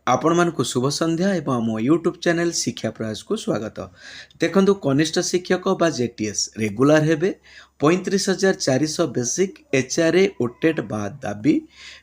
आपण मानकु शुभ संध्या एवं आम यूट्यूब चैनल शिक्षा प्रयास को स्वागत। देखंतु कनिष्ठ शिक्षक बा जेटीएस रेगुलर हेबे 35,400 बेसिक एचआरए ओटेट बाद दाबी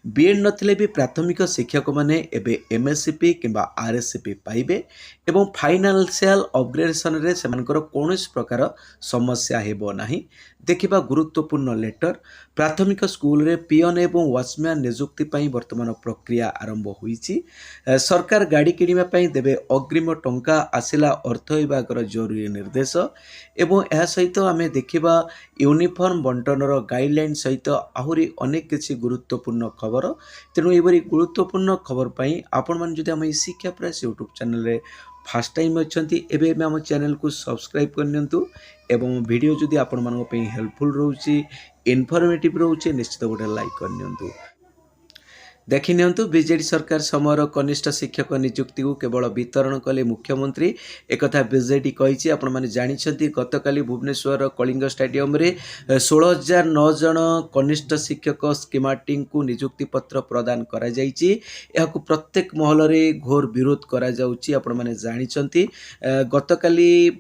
बीएड नथिले भी प्राथमिक शिक्षक माने एबे एमएससीपी किंबा आरएससीपी पाइबे एवं फाइनान्शियल अपग्रेडेशन रे सेमानकर कोनोस प्रकार समस्या हेबो नाही। देखिबा गुरुत्वपूर्ण लेटर प्राथमिक स्कूल रे पियन एवं वॉचमैन नियुक्ति पई वर्तमान प्रक्रिया आरंभ होईची। सरकार गाड़ी किଣିବା देवे अग्रिम टंका आसिला अर्थ विभाग जरूरी निर्देश एवं यह सहित आम देखा यूनिफॉर्म बंटनर गाइडलाइन सहित आहरी अनेक किसी गुरुत्वपूर्ण खबर। तेणु ये गुरुत्वपूर्ण खबर पर आपण मैंने आम शिक्षा प्रयास यूट्यूब चैनल फास्ट टाइम अच्छा एवं आम चैनल को सब्सक्राइब करनियंतु एवं वीडियो जदि आपण मानक हेल्पफुल रोचे इनफॉर्मेटिव रोचे निश्चित गोटे लाइक करनियंतु। देखि नियंतु बीजेडी सरकार समयर कनिष्ठ शिक्षक नियुक्ति को केवल वितरण कले मुख्यमंत्री एक बीजेडी कही। आपण मैंने जानते गतकाली भुवनेश्वर कलिंग स्टेडियम रे 16,009 जन कनिष्ठ शिक्षक स्कीमेटिक को नियुक्ति पत्र प्रदान करा जायछि। एहाकु प्रत्येक महल रे घोर विरोध करा जाउछि। आपण मैंने जानते गतकाली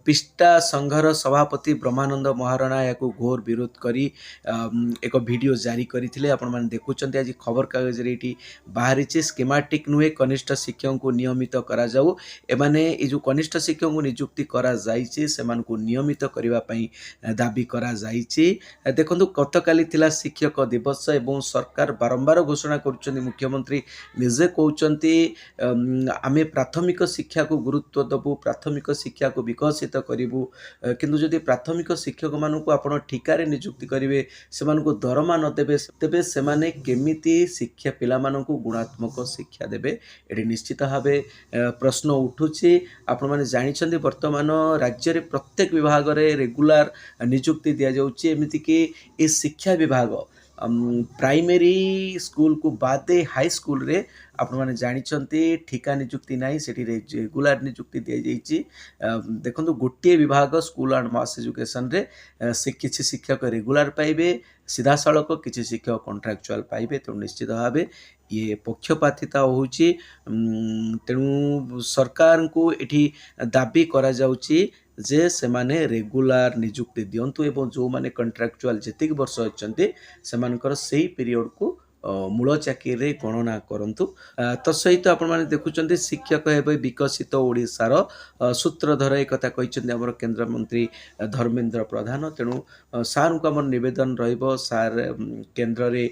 पिष्टा संघर सभापति ब्रह्मानंद महाराणा याकु घोर विरोध करी एक वीडियो जारी करथिले। आपण मैंने देखु आज खबर कागज रे बाहरी स्कीमेटिक नुहे कनिष्ठ शिक्षक को नियमित करा जाऊ। एमाने ए जो कनिष्ठ शिक्षक को नियुक्ति करा जाइछि सेमान को नियमित करिवा पई दाबी करा जाइछि। देखंतु गतकाली थिला शिक्षक दिवस एवं सरकार बारंबार घोषणा करुछन्ती मुख्यमंत्री निजे कहउछन्ती आमे प्राथमिक शिक्षा को गुरुत्व दबु प्राथमिक शिक्षा को विकसित करिवु किंतु जदि प्राथमिक शिक्षक मानकु आपण ठिकारे नियुक्ति करिवे सेमान को दरमा न देबे तेबे सेमाने केमिति शिक्षा पिला मानकु गुणात्मक शिक्षा देबे एटी निश्चित भावे प्रश्न उठुछि। आपण माने जानिछन्ती वर्तमान राज्य रे प्रत्येक विभाग रे रेगुलर नियुक्ति दिया जाउछि। एमिति कि ए शिक्षा विभाग प्राइमरी स्कूल को बादे हाई स्कूल रे आपण माने जानिछन्ती ठिका नियुक्ति नाही सेठी रेगुलर नियुक्ति दिया जाइछि। देखंतु गोटे विभाग स्कूल एंड मास एजुकेशन रे किछि शिक्षक रेगुलर पाइबे सीधा सड़क किसी शिक्षक कॉन्ट्रैक्चुअल पाइबे। तेणु निश्चित भाव ये पक्षपातिता होउछि। तेणु सरकार को एठी दाबी करा जाउछि जे सेमाने रेगुलर नियुक्ति दियंतु एवं जो माने कॉन्ट्रैक्चुअल जेतिक वर्ष अछन्ते सेमानकर सेही पीरियड को मूल चाकरी गणना करंतु। तसहित आपण माने देखुचंती शिक्षक हेबे विकसित ओडिशार सूत्रधर एक कथा कहिचंती हमर केंद्र मंत्री धर्मेंद्र प्रधान। तेणु सार को हमर निवेदन रहिबो सार केंद्र रे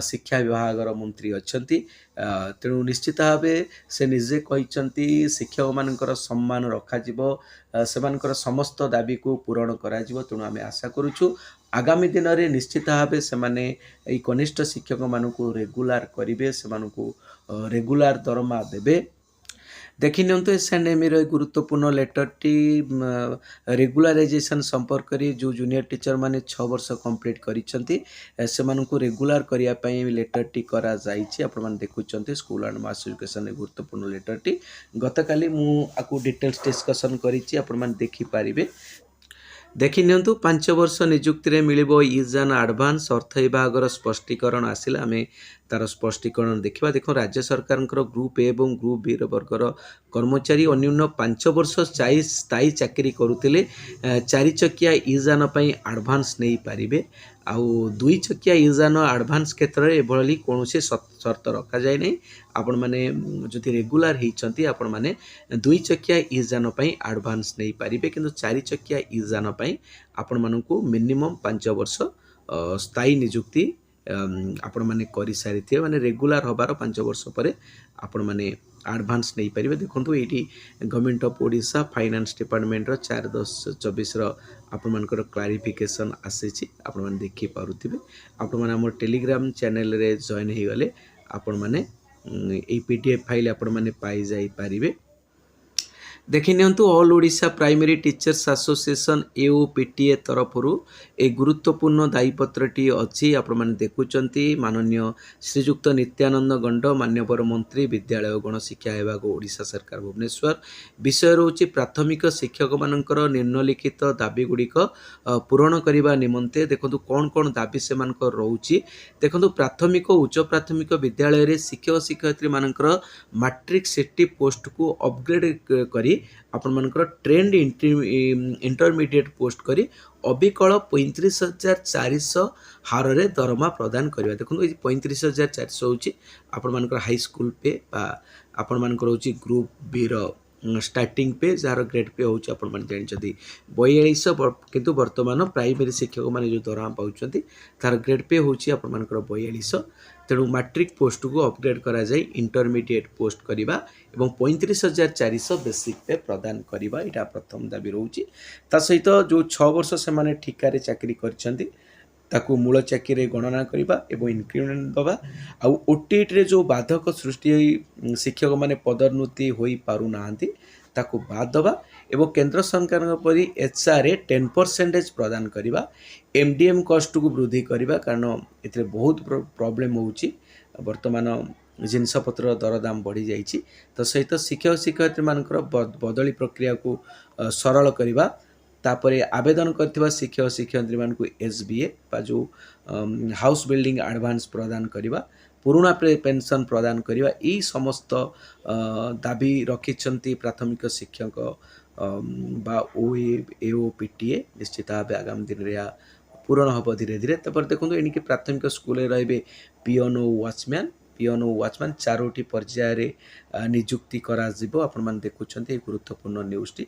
शिक्षा विभाग मंत्री अछंती। तेणु निश्चित भावे से निजे कहिचंती शिक्षक मानकर सम्मान रखा जिवो सेमानकर समस्त दाबी को पूरण करा जिवो। तेणु आमे आशा करूछु आगामी दिन में निश्चित भाव से कनिष्ठ शिक्षक मानू रेगुलर करेंगे से रेगुलर दरमा देवे। देखि नियंतु एसएनएम गुरुत्वपूर्ण लेटर टी रेगुलराइजेशन संपर्क जो जूनियर टीचर माने 6 वर्ष कंप्लीट करिसेंती सेमानकु रेगुलर करिया पई लेटर टी करा जाइछि। आपण माने देखुचंती स्कूल एंड मास एजुकेशन गुरुत्वपूर्ण लेटर टी गतकाली मु आकु डिटेल्स डिस्कशन करिछि। आपण माने देखि पारिबे। देखि नियंतु 5 वर्ष नियुक्ति रे मिलिबो ईजान एडवांस अर्थ विभाग स्पष्टीकरण आसिला। आमे तार स्पष्टीकरण देखा। देखो राज्य सरकार ग्रुप ए एवं ग्रुप बी वर्गर कर्मचारी अन्यून 5 वर्ष स्थायी चाकरी करुले 4 चकिया ईजान एडवांस नहीं पारे आउ 2 चकिया ईजान एडवांस क्षेत्र में एभली कौन शर्त रखा जाए नहीं। आपण मैंने जदि रेगुलर होती आपण मैंने 2 चकिया ईजान एडवांस नहीं पारे किंतु 4 चकिया ईजान आपण मानकु मिनिमम 5 वर्ष स्थायी नियुक्ति आपण माने करि सारी थे माने रेगुलर होबार 5 वर्ष पर आपण माने एडवांस नहीं पारे। देखंतु एटी government of Odisha finance department रो 4/10/24 रो आपण मानकर क्लारिफिकेशन आसीछि। आपण माने देखि पारुथिबे। आपण माने हमर टेलीग्राम चैनल रे जॉइन हे गले आपण माने ए पीडीएफ फाइल आपण माने पाई जाई पारिबे। देखि नियंतु all Odisha primary teachers association AOPTA तरफरु ए गुरुत्वपूर्ण दायीपत्रटी अछि आपण माने देखुचंती माननीय श्रीयुक्त नित्यानंद गंड मान्यवर मंत्री विद्यालय गणशिक्षा विभाग ओडिशा सरकार भुवनेश्वर विषय रोचे प्राथमिक शिक्षक मानकर निम्नलिखित दाबी गुड़िक पूरण करने निमंते देखो कौन कौन दाबी से रोचे देखो प्राथमिक उच्च प्राथमिक विद्यालय रे शिक्षक शिक्षयित्री मानकर मैट्रिक सिटी पोस्ट को अपग्रेड करी आपण मानकर ट्रेंड इंटरमीडिएट पोस्ट करी अबिकल 35,400 हार रे दरमा प्रदान करवा देखो ये 35,400 हूँ आपण मानकर हाई स्कूल पे आपण मानकर हूँ ग्रुप बी रो स्टार्टिंग पे जार ग्रेड पे हूँ आपण मैंने जानते 4200 किंतु वर्तमान प्राइमरी शिक्षक मैंने जो दरमा पाँच तार ग्रेड पे हूँ आपण मानकर 4200 तेणु मैट्रिक पोस्ट को अपग्रेड करा जाए इंटरमीडिएट पोस्ट करवा एवं 35,400 बेसिक पे प्रदान करवा यहाँ प्रथम दाबी रोचे ता सहित जो 6 वर्ष से ठिकार चाकरी करछंती ताकू मूल चाकरी गणना करवा एवं इनक्रीमेंट दवा आउ ओटीटी जो बाधक सृष्टि होई शिक्षक माने पदोन्नति होई पारु नांती ताकू बाद दवा एवं केंद्र सरकार परी एचआर 10% प्रदान करवा एमडीएम कॉस्ट को वृद्धि करवा कारण एथिरे बहुत प्रॉब्लम होउची वर्तमान जिनसपत्र दरदाम बढ़ी जाइए तो सहित शिक्षक शिक्षयित्री मानकर बदली प्रक्रिया को सरल करवा तापरे आवेदन करथिबा शिक्षक शिक्षयित्री मानकु एसबीए बा जो हाउस बिल्डिंग एडवांस प्रदान करवा पुराना पेंशन प्रदान करवा यही समस्त दाबी रखिछंती प्राथमिक शिक्षक बा एओपीटीए निश्चित भाव आगामी दिन रे पूरण हम धीरे धीरे तपर देखो एणिक प्राथमिक स्कूल रही पिओन और वाचमैन चारोटी पर्यायर नियुक्ति करा जिवो आपण माने देखुछंती गुरुत्वपूर्ण न्यूज टी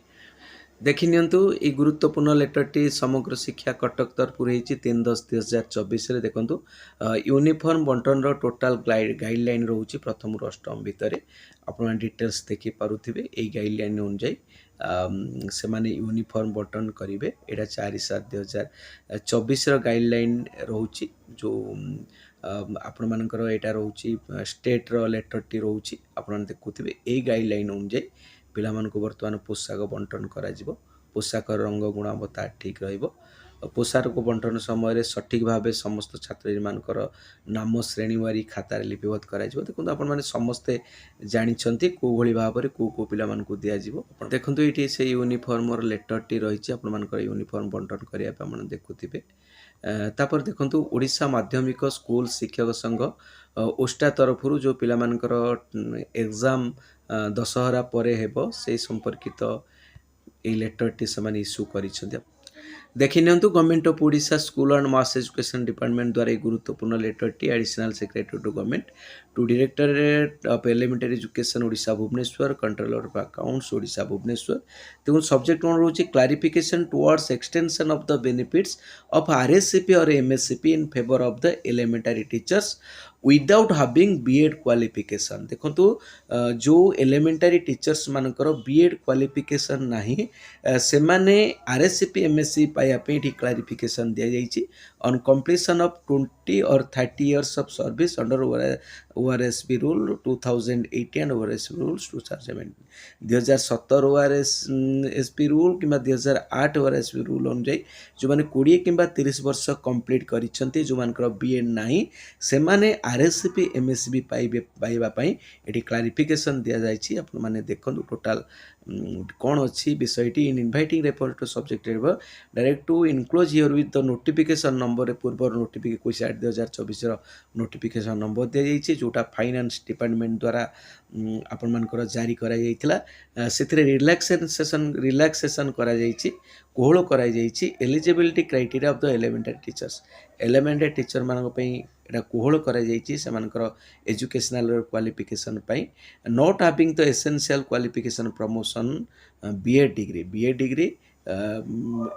देखि नियंतु ये गुरुत्वपूर्ण लेटर टी समग्र शिक्षा कटक तरफ रही 3/10/2024 देखंतु यूनिफॉर्म बंटन रो टोटल गाइडलाइन रोचे प्रथम रु अष्टम भितर आपण डिटेल्स देखि पारुथिबे ए गाइडलाइन अनुसार से माने यूनिफॉर्म बंटन करिवे एटा 4/7/2024 रो गाइडलाइन रोचे जो आपण मानकर एटा रोचे स्टेट रो लेटर टी रोचे आपण देखुथिबे ए गाइडलाइन अनुसार पिला मानकु वर्तमान पोशाक बंटन करा जिवो पोशाक रंग गुणवत्ता ठीक रहिबो पोशाक को बंटन समय सठिक भाव समस्त छात्र मानकर नाम श्रेणीवारी खातार लिपिबद्ध करा जिवो देखो आपण माने समस्ते जानिछंती को भली भाव रे को पिला मानकु दिया जिवो आपण देखंतु एठी से यूनिफॉर्म रो लेटर टी रहिछि आपण मानकर यूनिफॉर्म बंटन करिया पे आपण देखुथिबे तापर देखंतु ओडिशा माध्यमिक स्कूल शिक्षक संघ ओस्टा तरफरु जो पिला मानकर एग्जाम दशहरा परे हेबो से संपर्कित ए लेटर टी से इश्यू करिसेंती देखि नियंतु government of Odisha school and mass education department द्वारा एक गुरुत्वपूर्ण लेटर टी additional secretary to government to directorate of elementary education Odisha Bhubaneswar controller of accounts Odisha Bhubaneswar देखो सब्जेक्ट वन रोचे clarification towards extension of the benefits of RSCP और MSCP in favour of the elementary teachers without having BEd qualification देखो जो elementary teachers मानकर BEd qualification नहीं से माने आरएससीपी MSc पाइबापी clarification दि जाइए ऑन कंप्लीशन ऑफ 20 और 30 years of service under ORSB rule 2018 and ORSB rules 2017 2017 ORSP rule कि 2008 ओआरएसपी rule अनुଯାयी जो मैंने 20 कि 30 वर्ष कंप्लीट करिसेंती जो मानकर बीएड नहीं से माने आरएससीपी एमएससीबी पाइबापी ये क्लारिफिकेशन दि जाइए आपण मैंने देखो टोटाल कौन अच्छी विषयटी in inviting refer to subject direct to enclose here with the notification number पूर्व नोटिफिकेशन 2024 नोटिफिकेशन नंबर दि जाइए जोटा फाइनेंस डिपार्टमेंट द्वारा आपण मानकर जारी करा जाइथिला सेथिरे रिलैक्सेशन करा जाइछि कोहळ करा जाइछि eligibility criteria of the elementary teacher मानक पई एटा कोहळ करा जाइछि से मानकर एजुकेशनल क्वालिफिकेशन पई not having the essential qualification promotion BEd degree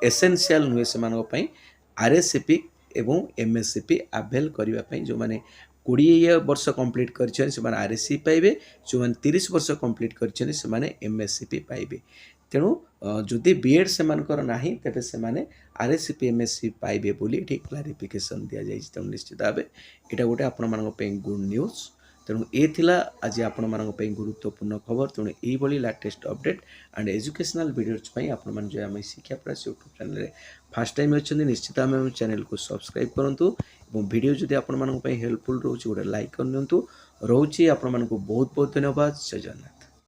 essential नुहे से मानक पई आरएससीपी एवं एमएससीपी आवेल करबा पई जो माने 20 वर्ष कंप्लीट करछन से माने आरएससी पाइबे जो माने 30 वर्ष कंप्लीट करछन से माने एमएससीपी पाइबे तेणु जदि बीएड से मानकर नाही तबे से माने आरएससी एमएससी पाइबे बोली एठी क्लारिफिकेशन दिया जाइछि तेणु निश्चित भाबे एटा गोटे आपण मानक पे गुड न्यूज ତେଣୁ ଏ ଥିଲା ଆଜି ଆପଣମାନଙ୍କ ପାଇଁ ଗୁରୁତ୍ୱପୂର୍ଣ୍ଣ ଖବର। ତେଣୁ ଏଇଭଳି latest update and educational videos ପାଇଁ ଆପଣମାନେ ଯେଉଁ ଆମ ଶିକ୍ଷା ପ୍ଲସ୍ ୟୁଟ୍ୟୁବ୍ ଚ୍ୟାନେଲରେ ଫାର୍ଷ୍ଟ ଟାଇମ୍ ଅଛନ୍ତି ନିଶ୍ଚିତ ଆମେ ଆମ ଚ୍ୟାନେଲକୁ ସବସ୍କ୍ରାଇବ୍ କରନ୍ତୁ ଏବଂ ଭିଡ଼ିଓ ଯଦି ଆପଣମାନଙ୍କ ପାଇଁ ହେଲ୍ପଫୁଲ୍ ରହୁଛି ଗୋଟେ ଲାଇକ୍ କରିନିଅନ୍ତୁ। ରହୁଛି ଆପଣମାନଙ୍କୁ ବହୁତ ବହୁତ ଧନ୍ୟବାଦ। ଜୟ ଜଗନ୍ନାଥ।